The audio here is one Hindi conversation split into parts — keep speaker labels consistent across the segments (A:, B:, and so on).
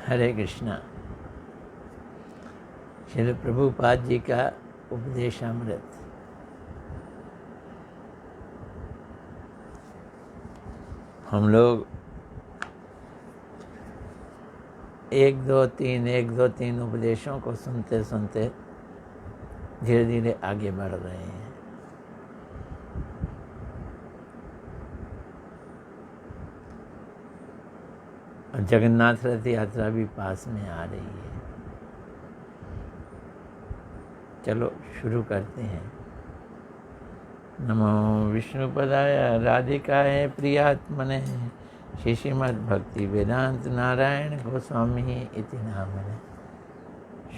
A: हरे कृष्णा। श्रील प्रभुपाद जी का उपदेशामृत। हम लोग 1 2 3 उपदेशों को सुनते सुनते धीरे धीरे आगे बढ़ रहे हैं। और जगन्नाथ रथ यात्रा भी पास में आ रही है। चलो शुरू करते हैं। नमो विष्णुपदाय राधिकाय प्रियात्मने श्रीमद् भक्ति वेदांत नारायण गोस्वामी इति नामने।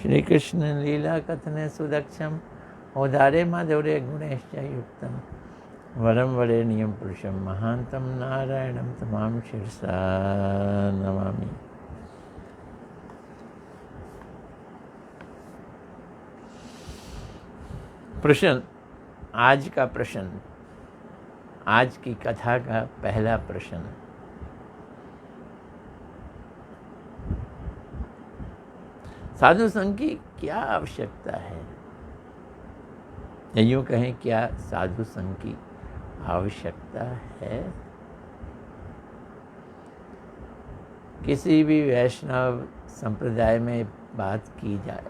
A: श्री कृष्ण लीला कथने सुदक्षम औदारे माधुर्य गुणेश्च युक्तम वरम वरेण्यं पुरुषं महांतं नारायणं तमाम शिरसा नमामि। प्रश्न, आज का प्रश्न, आज की कथा का पहला प्रश्न। साधु संघ की क्या आवश्यकता है? या यूँ कहें, क्या साधु संघ की आवश्यकता है? किसी भी वैष्णव संप्रदाय में बात की जाए,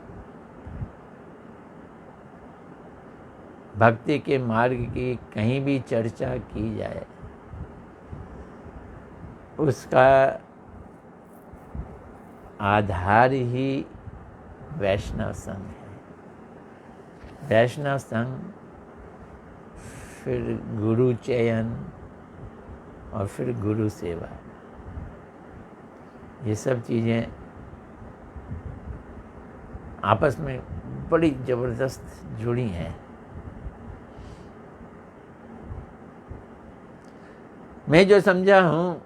A: भक्ति के मार्ग की कहीं भी चर्चा की जाए, उसका आधार ही वैष्णव संघ है। वैष्णव संघ, फिर गुरु चयन और फिर गुरु सेवा, ये सब चीज़ें आपस में बड़ी ज़बरदस्त जुड़ी हैं। मैं जो समझा हूँ,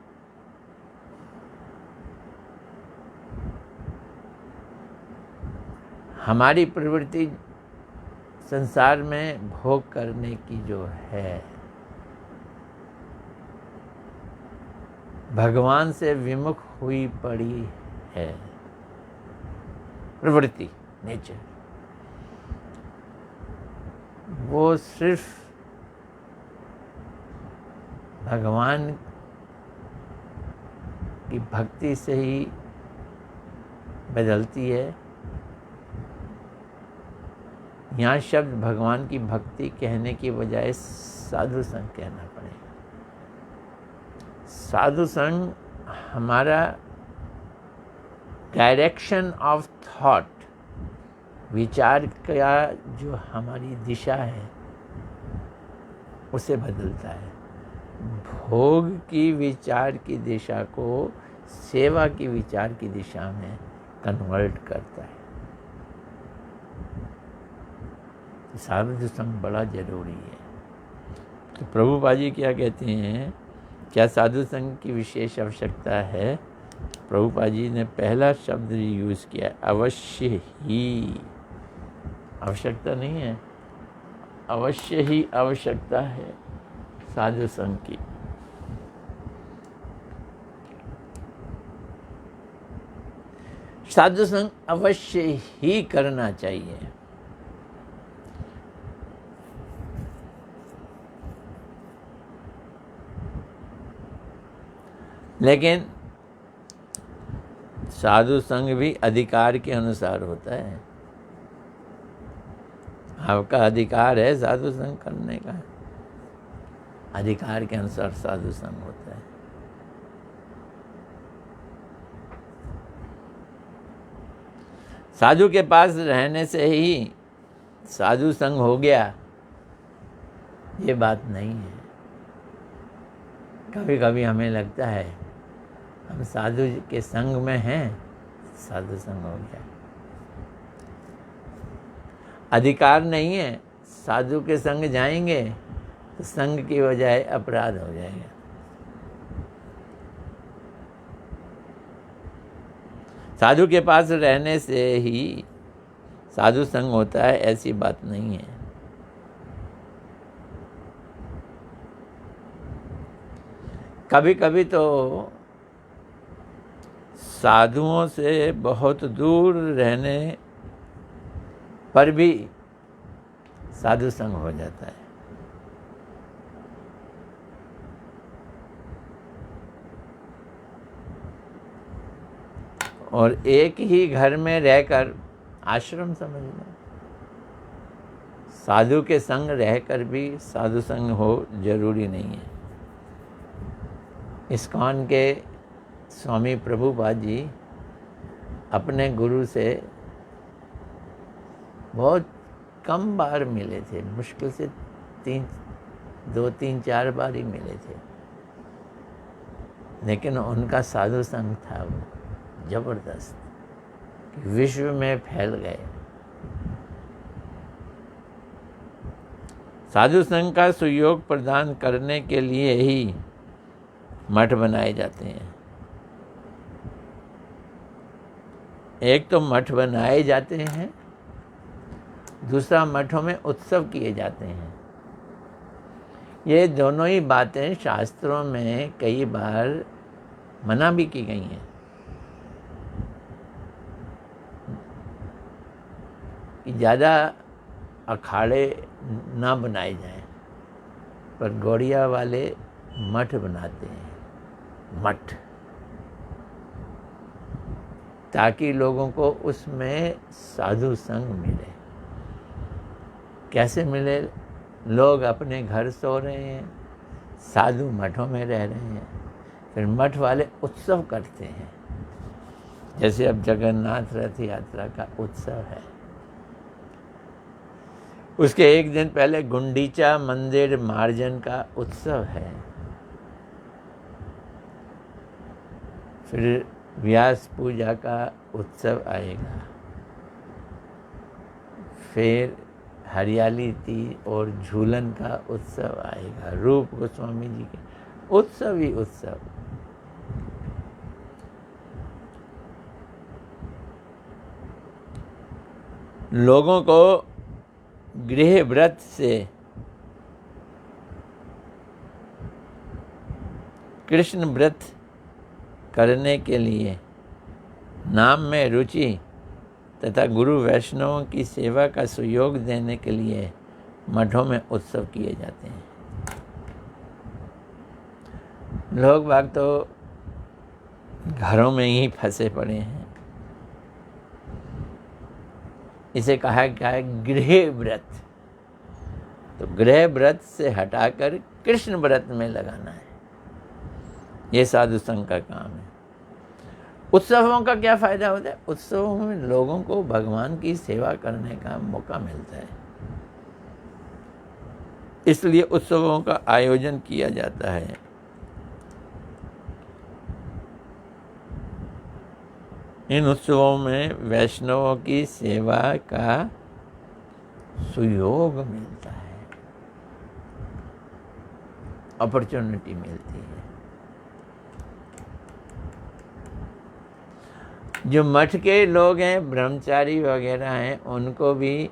A: हमारी प्रवृत्ति संसार में भोग करने की जो है, भगवान से विमुख हुई पड़ी है। प्रवृत्ति, नेचर, वो सिर्फ भगवान की भक्ति से ही बदलती है। यहाँ शब्द भगवान की भक्ति कहने की बजाय साधु संघ कहना पड़ेगा। साधु संघ हमारा डायरेक्शन ऑफ थॉट, विचार का जो हमारी दिशा है उसे बदलता है। भोग की विचार की दिशा को सेवा की विचार की दिशा में कन्वर्ट करता है। साधु संघ बड़ा जरूरी है। तो प्रभुपाद जी क्या कहते हैं, क्या साधु संघ की विशेष आवश्यकता है? प्रभुपाद जी ने पहला शब्द यूज़ किया, अवश्य ही। आवश्यकता नहीं है, अवश्य ही आवश्यकता है साधु संघ की। साधु संघ अवश्य ही करना चाहिए। लेकिन साधु संघ भी अधिकार के अनुसार होता है। आपका अधिकार है साधु संघ करने का, अधिकार के अनुसार साधु संघ होता है। साधु के पास रहने से ही साधु संघ हो गया, ये बात नहीं है। कभी कभी हमें लगता है हम साधु के संग में हैं, साधु संग हो गया। अधिकार नहीं है, साधु के संग जाएंगे तो संग की बजाय अपराध हो जाएगा। साधु के पास रहने से ही साधु संग होता है, ऐसी बात नहीं है। कभी कभी तो साधुओं से बहुत दूर रहने पर भी साधु संग हो जाता है। और एक ही घर में रहकर आश्रम समझ लो, साधु के संग रहकर भी साधु संग हो जरूरी नहीं है। इस्कॉन के स्वामी प्रभुपाद जी अपने गुरु से बहुत कम बार मिले थे, मुश्किल से 2-3-4 बार ही मिले थे, लेकिन उनका साधु संग था वो जबरदस्त, विश्व में फैल गए। साधु संघ का सुयोग प्रदान करने के लिए ही मठ बनाए जाते हैं। एक तो मठ बनाए जाते हैं, दूसरा मठों में उत्सव किए जाते हैं। ये दोनों ही बातें शास्त्रों में कई बार मना भी की गई हैं कि ज़्यादा अखाड़े ना बनाए जाएं, पर गौड़िया वाले मठ बनाते हैं, मठ, ताकि लोगों को उसमें साधु संग मिले। कैसे मिले? लोग अपने घर सो रहे हैं, साधु मठों में रह रहे हैं, फिर मठ वाले उत्सव करते हैं। जैसे अब जगन्नाथ रथ यात्रा का उत्सव है, उसके एक दिन पहले गुंडीचा मंदिर मार्जन का उत्सव है, फिर व्यास पूजा का उत्सव आएगा, फिर हरियाली तीज और झूलन का उत्सव आएगा, रूप गोस्वामी जी के उत्सव ही उत्सव। लोगों को गृह व्रत से कृष्ण व्रत करने के लिए नाम में रुचि तथा गुरु वैष्णवों की सेवा का सुयोग देने के लिए मठों में उत्सव किए जाते हैं। लोग बाग तो घरों में ही फंसे पड़े हैं। इसे कहा क्या है? गृह व्रत। तो गृह व्रत से हटाकर कृष्ण व्रत में लगाना है, ये साधु संघ का काम है। उत्सवों का क्या फायदा होता है? उत्सवों में लोगों को भगवान की सेवा करने का मौका मिलता है, इसलिए उत्सवों का आयोजन किया जाता है। इन उत्सवों में वैष्णवों की सेवा का सुयोग मिलता है, अपॉर्चुनिटी मिलती है। जो मठ के लोग हैं, ब्रह्मचारी वगैरह हैं, उनको भी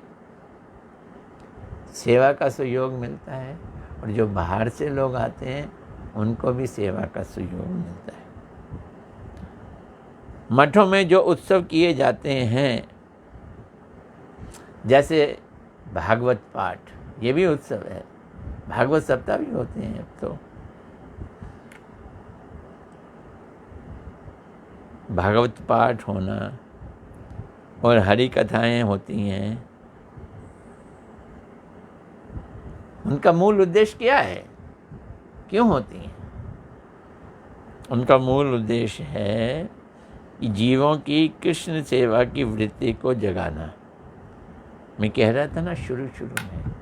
A: सेवा का सुयोग मिलता है, और जो बाहर से लोग आते हैं उनको भी सेवा का सुयोग मिलता है। मठों में जो उत्सव किए जाते हैं, जैसे भागवत पाठ, ये भी उत्सव है। भागवत सप्ताह भी होते हैं अब तो। भागवत पाठ होना और हरि कथाएं होती हैं, उनका मूल उद्देश्य क्या है? क्यों होती हैं? उनका मूल उद्देश्य है कि जीवों की कृष्ण सेवा की वृत्ति को जगाना। मैं कह रहा था ना शुरू में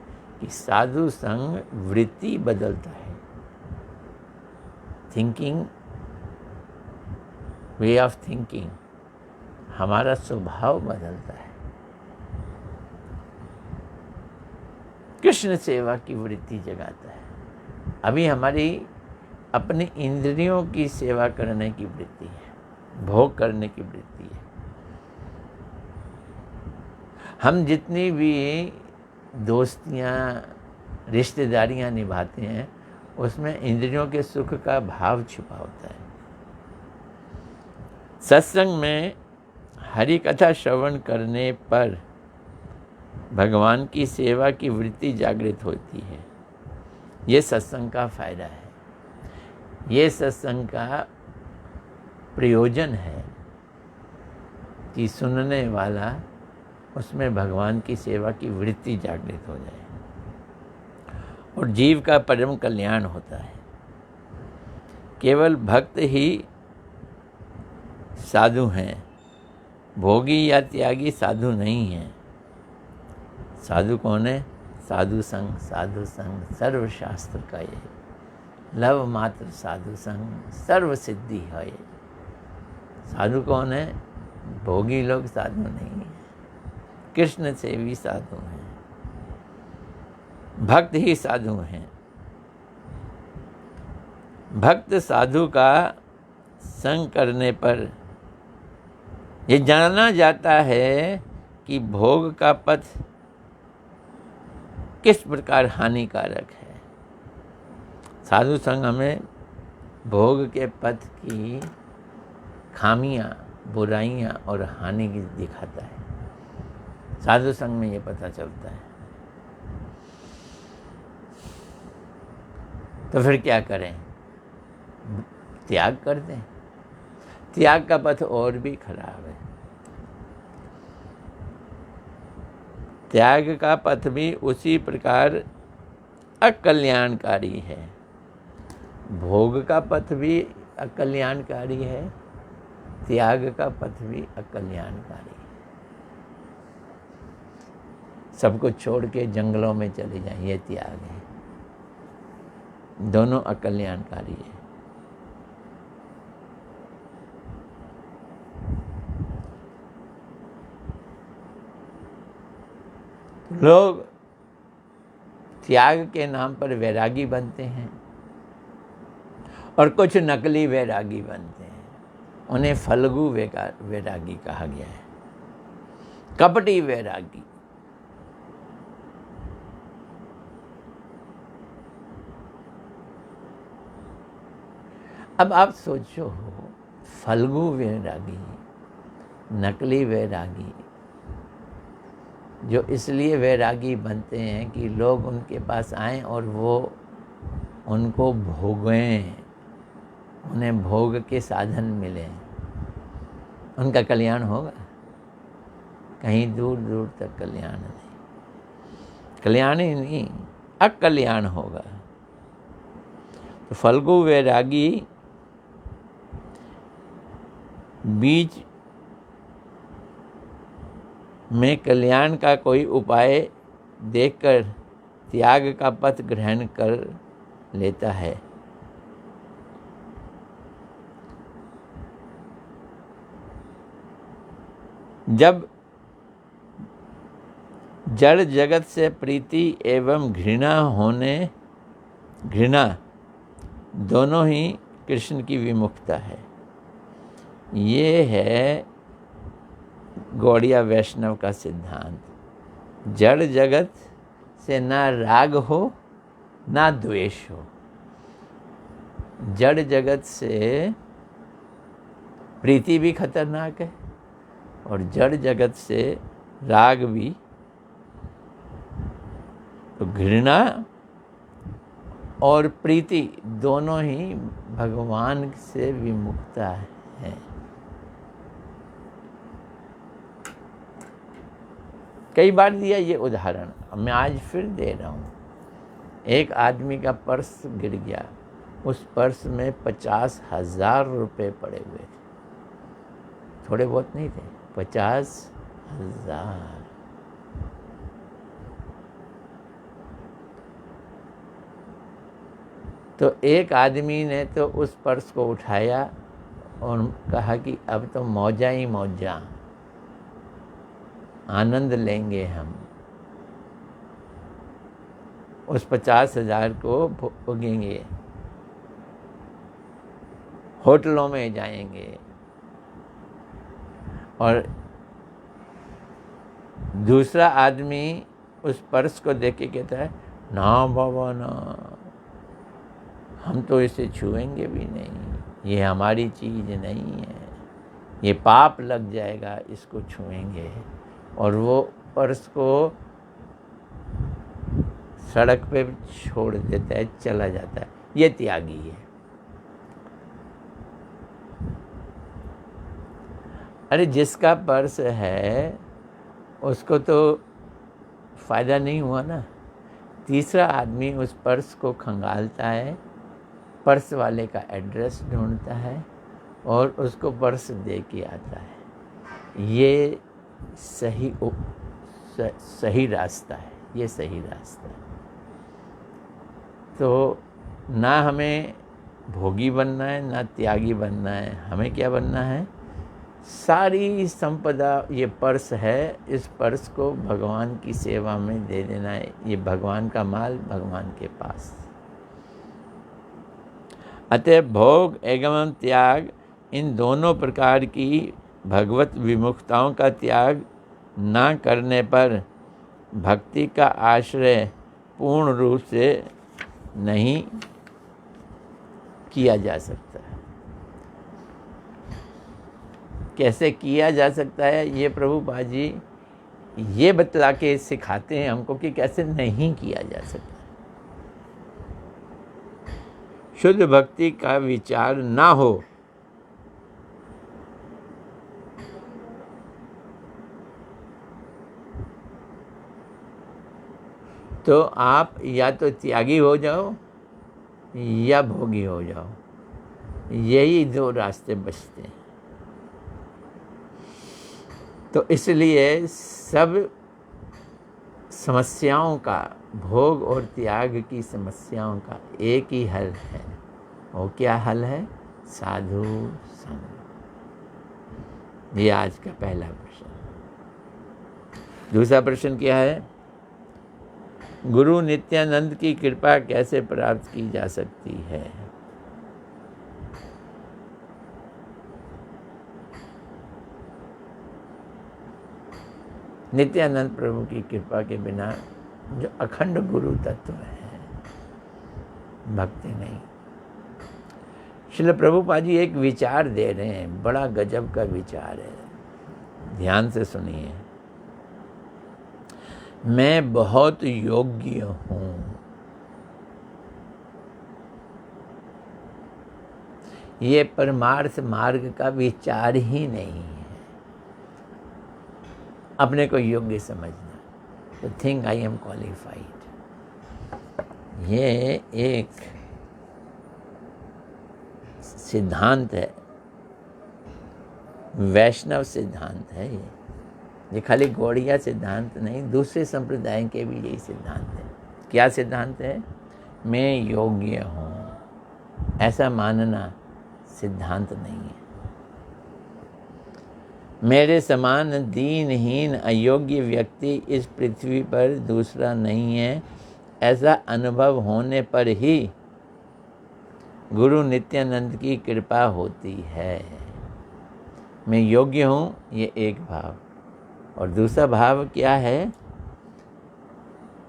A: कि साधु संग वृत्ति बदलता है, थिंकिंग, वे ऑफ थिंकिंग, हमारा स्वभाव बदलता है। कृष्ण सेवा की वृत्ति जगाता है। अभी हमारी अपनी इंद्रियों की सेवा करने की वृत्ति है, भोग करने की वृत्ति है। हम जितनी भी दोस्तियाँ, रिश्तेदारियाँ निभाते हैं, उसमें इंद्रियों के सुख का भाव छिपा होता है। सत्संग में हरि कथा श्रवण करने पर भगवान की सेवा की वृत्ति जागृत होती है। ये सत्संग का फायदा है, ये सत्संग का प्रयोजन है कि सुनने वाला उसमें भगवान की सेवा की वृत्ति जागृत हो जाए और जीव का परम कल्याण होता है। केवल भक्त ही साधु हैं, भोगी या त्यागी साधु नहीं हैं। साधु कौन है? साधु संग सर्वशास्त्र का ये लव मात्र साधु संग सर्व सिद्धि है। साधु कौन है? भोगी लोग साधु नहीं है, कृष्ण से भी साधु हैं, भक्त ही साधु हैं। भक्त साधु का संग करने पर ये जाना जाता है कि भोग का पथ किस प्रकार हानिकारक है। साधु संग हमें भोग के पथ की खामियां, बुराइयां और हानि की दिखाता है। साधु संग में ये पता चलता है। तो फिर क्या करें? त्याग कर दें। त्याग का पथ और भी खराब है। त्याग का पथ भी उसी प्रकार अकल्याणकारी है। भोग का पथ भी अकल्याणकारी है, त्याग का पथ भी अकल्याणकारी है। सबको छोड़ के जंगलों में चले जाएं, ये त्याग है। दोनों अकल्याणकारी है। लोग त्याग के नाम पर वैरागी बनते हैं और कुछ नकली वैरागी बनते हैं। उन्हें फल्गु वैरागी कहा गया है, कपटी वैरागी। अब आप सोचो, फल्गु वैरागी, नकली वैरागी, जो इसलिए वैरागी बनते हैं कि लोग उनके पास आएं और वो उनको भोगें, उन्हें भोग के साधन मिलें। उनका कल्याण होगा? कहीं दूर दूर तक कल्याण नहीं। कल्याण ही नहीं, अकल्याण होगा। तो फल्गु वैरागी बीच में कल्याण का कोई उपाय देखकर त्याग का पथ ग्रहण कर लेता है। जब जड़ जगत से प्रीति एवं घृणा दोनों ही कृष्ण की विमुखता है। ये है गौड़िया वैष्णव का सिद्धांत। जड़ जगत से ना राग हो ना द्वेष हो। जड़ जगत से प्रीति भी खतरनाक है और जड़ जगत से राग भी। तो घृणा और प्रीति दोनों ही भगवान से विमुखता है। कई बार दिया ये उदाहरण, मैं आज फिर दे रहा हूँ। एक आदमी का पर्स गिर गया, उस पर्स में 50,000 रुपये पड़े हुए थे। थोड़े बहुत नहीं थे, 50,000। तो एक आदमी ने तो उस पर्स को उठाया और कहा कि अब तो मौजा ही मौजा, आनंद लेंगे हम। उस 50,000 को भोगेंगे, होटलों में जाएंगे। और दूसरा आदमी उस पर्स को देख के कहता है, ना बाबा ना, हम तो इसे छुएंगे भी नहीं, ये हमारी चीज़ नहीं है, ये पाप लग जाएगा इसको छुएंगे, और वो पर्स को सड़क पे छोड़ देता है, चला जाता है। ये त्यागी है। अरे जिसका पर्स है उसको तो फायदा नहीं हुआ ना। तीसरा आदमी उस पर्स को खंगालता है, पर्स वाले का एड्रेस ढूंढता है और उसको पर्स दे के आता है। ये सही रास्ता है, ये सही रास्ता है। तो ना हमें भोगी बनना है, ना त्यागी बनना है। हमें क्या बनना है? सारी संपदा, ये पर्स है, इस पर्स को भगवान की सेवा में दे देना है। ये भगवान का माल भगवान के पास। अतः भोग एवं त्याग, इन दोनों प्रकार की भगवत विमुखताओं का त्याग ना करने पर भक्ति का आश्रय पूर्ण रूप से नहीं किया जा सकता। कैसे किया जा सकता है, ये प्रभुपाद जी ये बतला के सिखाते हैं हमको कि कैसे नहीं किया जा सकता। शुद्ध भक्ति का विचार ना हो तो आप या तो त्यागी हो जाओ या भोगी हो जाओ। यही दो रास्ते बचते हैं। तो इसलिए सब समस्याओं का, भोग और त्याग की समस्याओं का एक ही हल है। वो क्या हल है? साधु संग। ये आज का पहला प्रश्न। दूसरा प्रश्न क्या है? गुरु नित्यानंद की कृपा कैसे प्राप्त की जा सकती है? नित्यानंद प्रभु की कृपा के बिना जो अखंड गुरु तत्व है, भक्ति नहीं। श्रील प्रभुपाद जी एक विचार दे रहे हैं, बड़ा गजब का विचार है, ध्यान से सुनिए। मैं बहुत योग्य हूँ। ये परमार्थ मार्ग का विचार ही नहीं है। अपने को योग्य समझना, तो थिंक आई एम क्वालिफाइड। ये एक सिद्धांत है, वैष्णव सिद्धांत है। ये खाली गौड़िया सिद्धांत नहीं, दूसरे संप्रदाय के भी यही सिद्धांत है। क्या सिद्धांत है? मैं योग्य हूँ, ऐसा मानना सिद्धांत नहीं है। मेरे समान दीनहीन अयोग्य व्यक्ति इस पृथ्वी पर दूसरा नहीं है, ऐसा अनुभव होने पर ही गुरु नित्यानंद की कृपा होती है। मैं योग्य हूँ, ये एक भाव, और दूसरा भाव क्या है?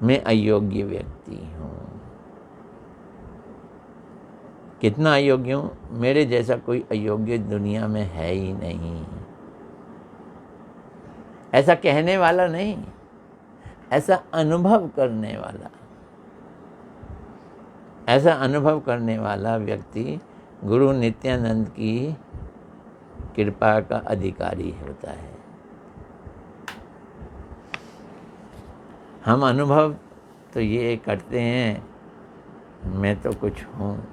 A: मैं अयोग्य व्यक्ति हूँ। कितना अयोग्य हूँ? मेरे जैसा कोई अयोग्य दुनिया में है ही नहीं। ऐसा कहने वाला नहीं, ऐसा अनुभव करने वाला। ऐसा अनुभव करने वाला व्यक्ति गुरु नित्यानंद की कृपा का अधिकारी होता है। हम अनुभव तो ये करते हैं, मैं तो कुछ हूँ,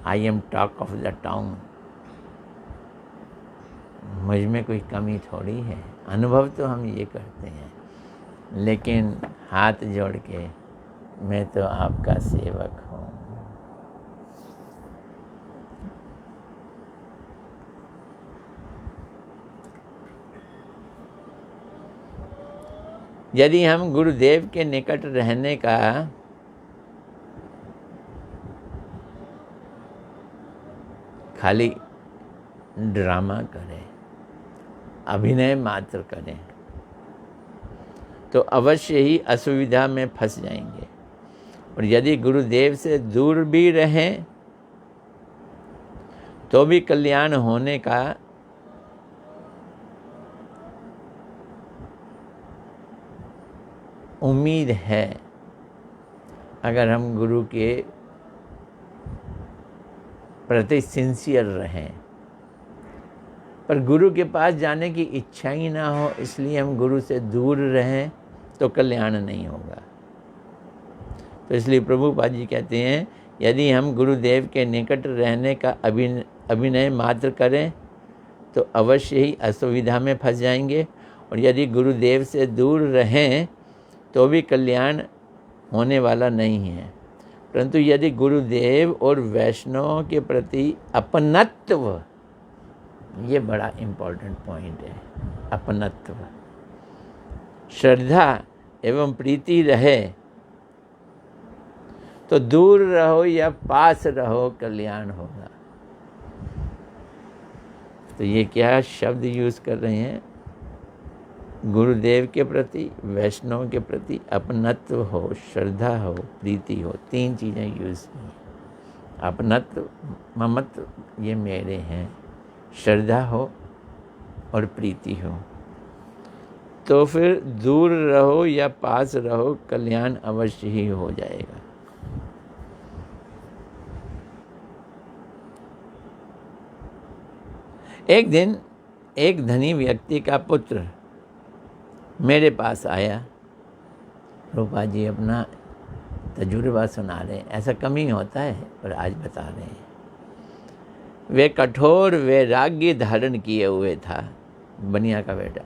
A: I am talk of the town, मुझ में कोई कमी थोड़ी है। अनुभव तो हम ये करते हैं, लेकिन हाथ जोड़ के मैं तो आपका सेवक हूँ। यदि हम गुरुदेव के निकट रहने का खाली ड्रामा करें, अभिनय मात्र करें, तो अवश्य ही असुविधा में फंस जाएंगे। और यदि गुरुदेव से दूर भी रहें तो भी कल्याण होने का उम्मीद है अगर हम गुरु के प्रति सिंसियर रहें, पर गुरु के पास जाने की इच्छा ही ना हो, इसलिए हम गुरु से दूर रहें तो कल्याण नहीं होगा। तो इसलिए प्रभुपाद जी कहते हैं, यदि हम गुरुदेव के निकट रहने का अभिनय मात्र करें तो अवश्य ही असुविधा में फंस जाएंगे, और यदि गुरुदेव से दूर रहें तो भी कल्याण होने वाला नहीं है। परंतु यदि गुरुदेव और वैष्णवों के प्रति अपनत्व, ये बड़ा इम्पोर्टेंट पॉइंट है, अपनत्व, श्रद्धा एवं प्रीति रहे तो दूर रहो या पास रहो कल्याण होगा। तो ये क्या शब्द यूज कर रहे हैं? गुरुदेव के प्रति, वैष्णव के प्रति अपनत्व हो, श्रद्धा हो, प्रीति हो, 3 चीज़ें यूज की। अपनत्व, ममत्व ये मेरे हैं, श्रद्धा हो और प्रीति हो, तो फिर दूर रहो या पास रहो कल्याण अवश्य ही हो जाएगा। एक दिन एक धनी व्यक्ति का पुत्र मेरे पास आया। रूपा जी अपना तजुर्बा सुना रहे हैं, ऐसा कम ही होता है पर आज बता रहे हैं। वे कठोर वैराग्य धारण किए हुए था, बनिया का बेटा।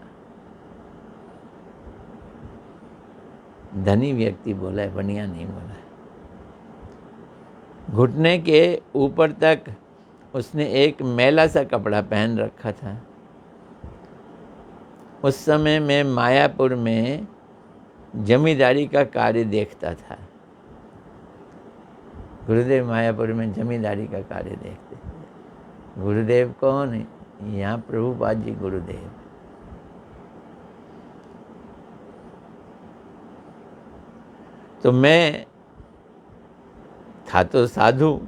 A: धनी व्यक्ति बोला है, बनिया नहीं बोला है। घुटने के ऊपर तक उसने एक मैला सा कपड़ा पहन रखा था। उस समय मैं मायापुर में जमींदारी का कार्य देखता था। गुरुदेव मायापुर में जमींदारी का कार्य देखते थे। गुरुदेव कौन है? यहाँ प्रभुपाद जी गुरुदेव। तो मैं था तो साधु,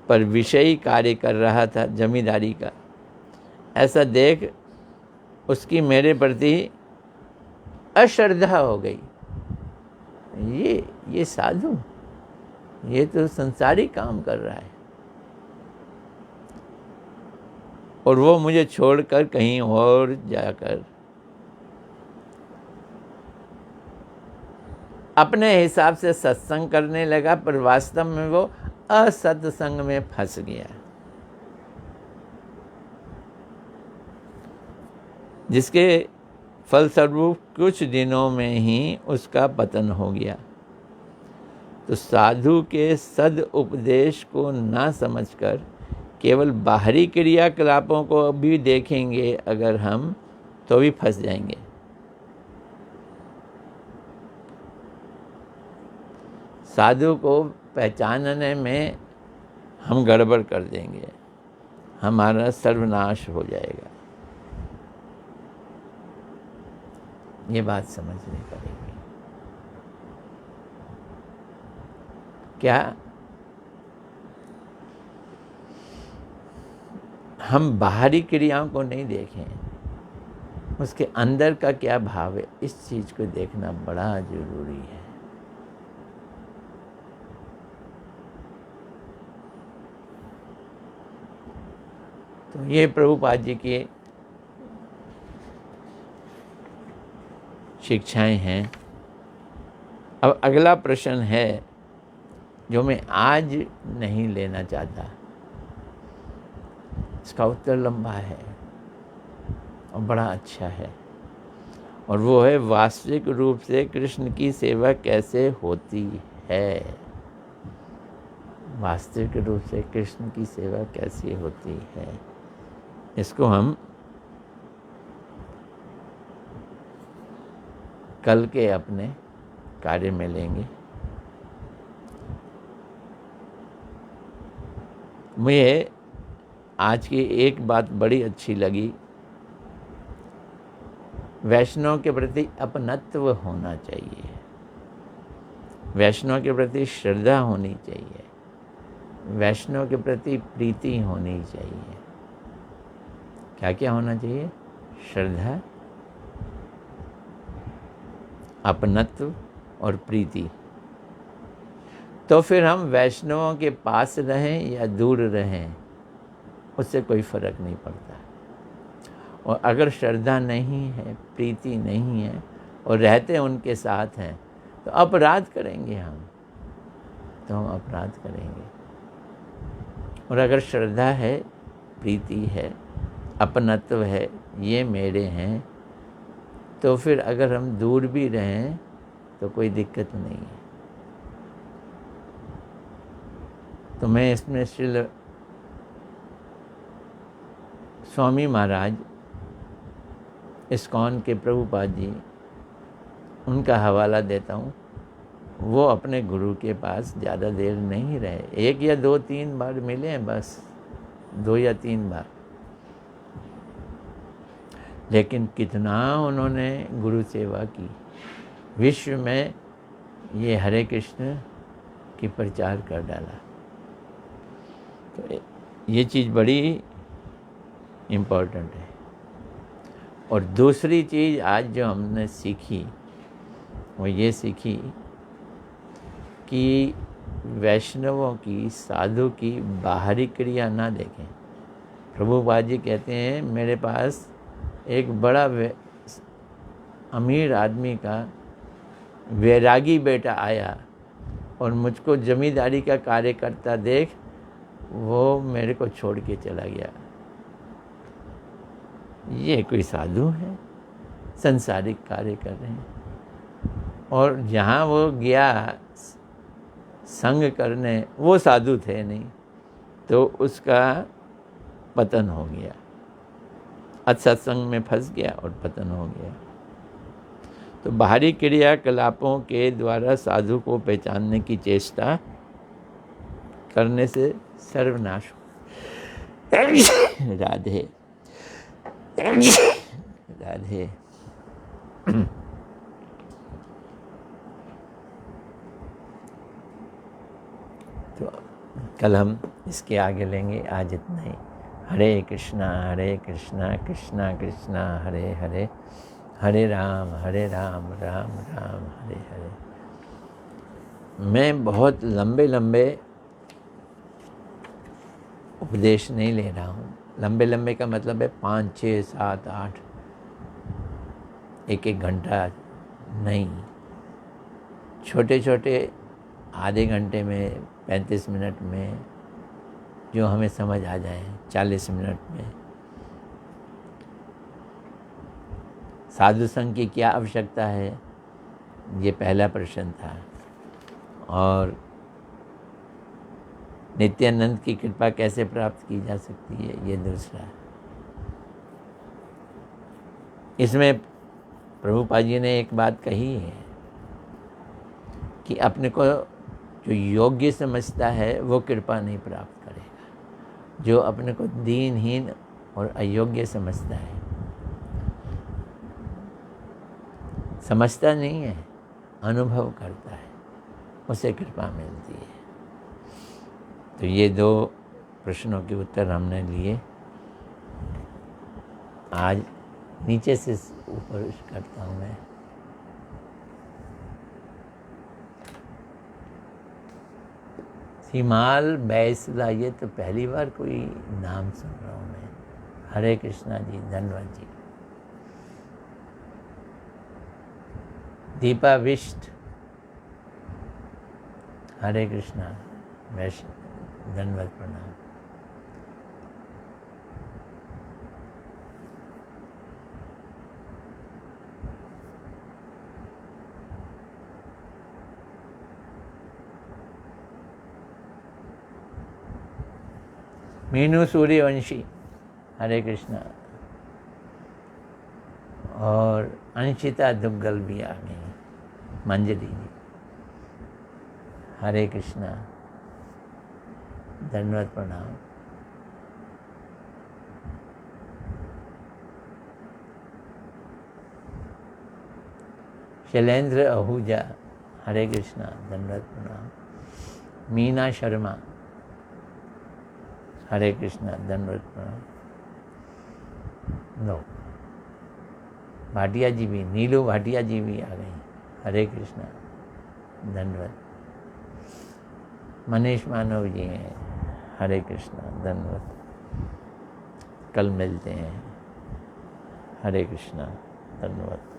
A: पर विषयी कार्य कर रहा था जमींदारी का। ऐसा देख उसकी मेरे प्रति अश्रद्धा हो गई। ये साधु, ये तो संसारी काम कर रहा है, और वो मुझे छोड़कर कहीं और जाकर अपने हिसाब से सत्संग करने लगा, पर वास्तव में वो असत्संग में फंस गया, जिसके फलस्वरूप कुछ दिनों में ही उसका पतन हो गया। तो साधु के सद उपदेश को ना समझकर केवल बाहरी क्रियाकलापों को भी देखेंगे अगर हम, तो भी फंस जाएंगे। साधु को पहचानने में हम गड़बड़ कर देंगे, हमारा सर्वनाश हो जाएगा। ये बात समझनी पड़ेगी। क्या हम बाहरी क्रियाओं को नहीं देखें, उसके अंदर का क्या भाव है, इस चीज को देखना बड़ा जरूरी है। तो ये प्रभुपाद जी की शिक्षाएं हैं। अब अगला प्रश्न है जो मैं आज नहीं लेना चाहता, इसका उत्तर लंबा है और बड़ा अच्छा है, और वो है वास्तविक रूप से कृष्ण की सेवा कैसे होती है। वास्तविक रूप से कृष्ण की सेवा कैसी होती है, इसको हम कल के अपने कार्य में लेंगे। मुझे आज की एक बात बड़ी अच्छी लगी, वैष्णव के प्रति अपनत्व होना चाहिए, वैष्णव के प्रति श्रद्धा होनी चाहिए, वैष्णव के प्रति प्रीति होनी चाहिए। क्या क्या होना चाहिए? श्रद्धा, अपनत्व और प्रीति, तो फिर हम वैष्णवों के पास रहें या दूर रहें उससे कोई फर्क नहीं पड़ता। और अगर श्रद्धा नहीं है, प्रीति नहीं है और रहते उनके साथ हैं तो अपराध करेंगे हम, तो हम अपराध करेंगे। और अगर श्रद्धा है, प्रीति है, अपनत्व है, ये मेरे हैं, तो फिर अगर हम दूर भी रहें तो कोई दिक्कत नहीं है। तो मैं इसमें श्री स्वामी महाराज इस्कॉन के प्रभुपाद जी, उनका हवाला देता हूँ। वो अपने गुरु के पास ज़्यादा देर नहीं रहे, 1 या 2-3 बार मिले हैं बस, 2 या 3 बार, लेकिन कितना उन्होंने गुरु सेवा की। विश्व में ये हरे कृष्ण की प्रचार कर डाला। तो ये चीज़ बड़ी इम्पोर्टेंट है। और दूसरी चीज़ आज जो हमने सीखी वो ये सीखी कि वैष्णवों की, साधु की बाहरी क्रिया ना देखें। प्रभुपाद जी कहते हैं, मेरे पास एक बड़ा अमीर आदमी का वैरागी बेटा आया और मुझको जमींदारी का कार्य करता देख वो मेरे को छोड़ के चला गया। ये कोई साधु है? संसारिक कार्य कर रहे हैं। और जहाँ वो गया संग करने, वो साधु थे नहीं, तो उसका पतन हो गया, असत्संग में फंस गया और पतन हो गया। तो बाहरी क्रियाकलापों के द्वारा साधु को पहचानने की चेष्टा करने से सर्वनाश हो। राधे राधे। तो कल हम इसके आगे लेंगे, आज इतना ही। हरे कृष्णा कृष्णा कृष्णा हरे हरे, हरे राम राम राम हरे हरे। मैं बहुत लंबे उपदेश नहीं ले रहा हूँ। लंबे का मतलब है 5, 6, 7, 8, 1 घंटा नहीं, छोटे आधे घंटे में, 35 मिनट में, जो हमें समझ आ जाए, 40 मिनट में। साधु संघ की क्या आवश्यकता है, ये पहला प्रश्न था। और नित्यानंद की कृपा कैसे प्राप्त की जा सकती है, ये दूसरा। इसमें प्रभुपाद जी ने एक बात कही है कि अपने को जो योग्य समझता है वो कृपा नहीं प्राप्त करेगा। जो अपने को दीनहीन और अयोग्य समझता है, समझता नहीं है, अनुभव करता है, उसे कृपा मिलती है। तो ये 2 प्रश्नों के उत्तर हमने लिए। आज नीचे से ऊपर करता हूँ मैं। हिमाल बैसला, ये तो पहली बार कोई नाम सुन रहा हूँ मैं। हरे कृष्णा जी, धन्यवाद जी। दीपा विष्ट, हरे कृष्णा, वैष्णव, धन्यवाद, प्रणाम। मीनू सूर्यवंशी, हरे कृष्णा। और अंशिता दुग्गल भी आ गई, मंजरी जी, हरे कृष्णा, धन्यवाद, प्रणाम। शैलेंद्र आहूजा, हरे कृष्णा, धन्यवाद, प्रणाम। मीना शर्मा, हरे कृष्णा, धन्यवाद, प्रणाम। नो, भाटिया जी भी, नीलू भाटिया जी भी आ गई, हरे कृष्णा, धन्यवाद। मनीष मानव जी हैं, हरे कृष्णा, धन्यवाद। कल मिलते हैं, हरे कृष्णा, धन्यवाद।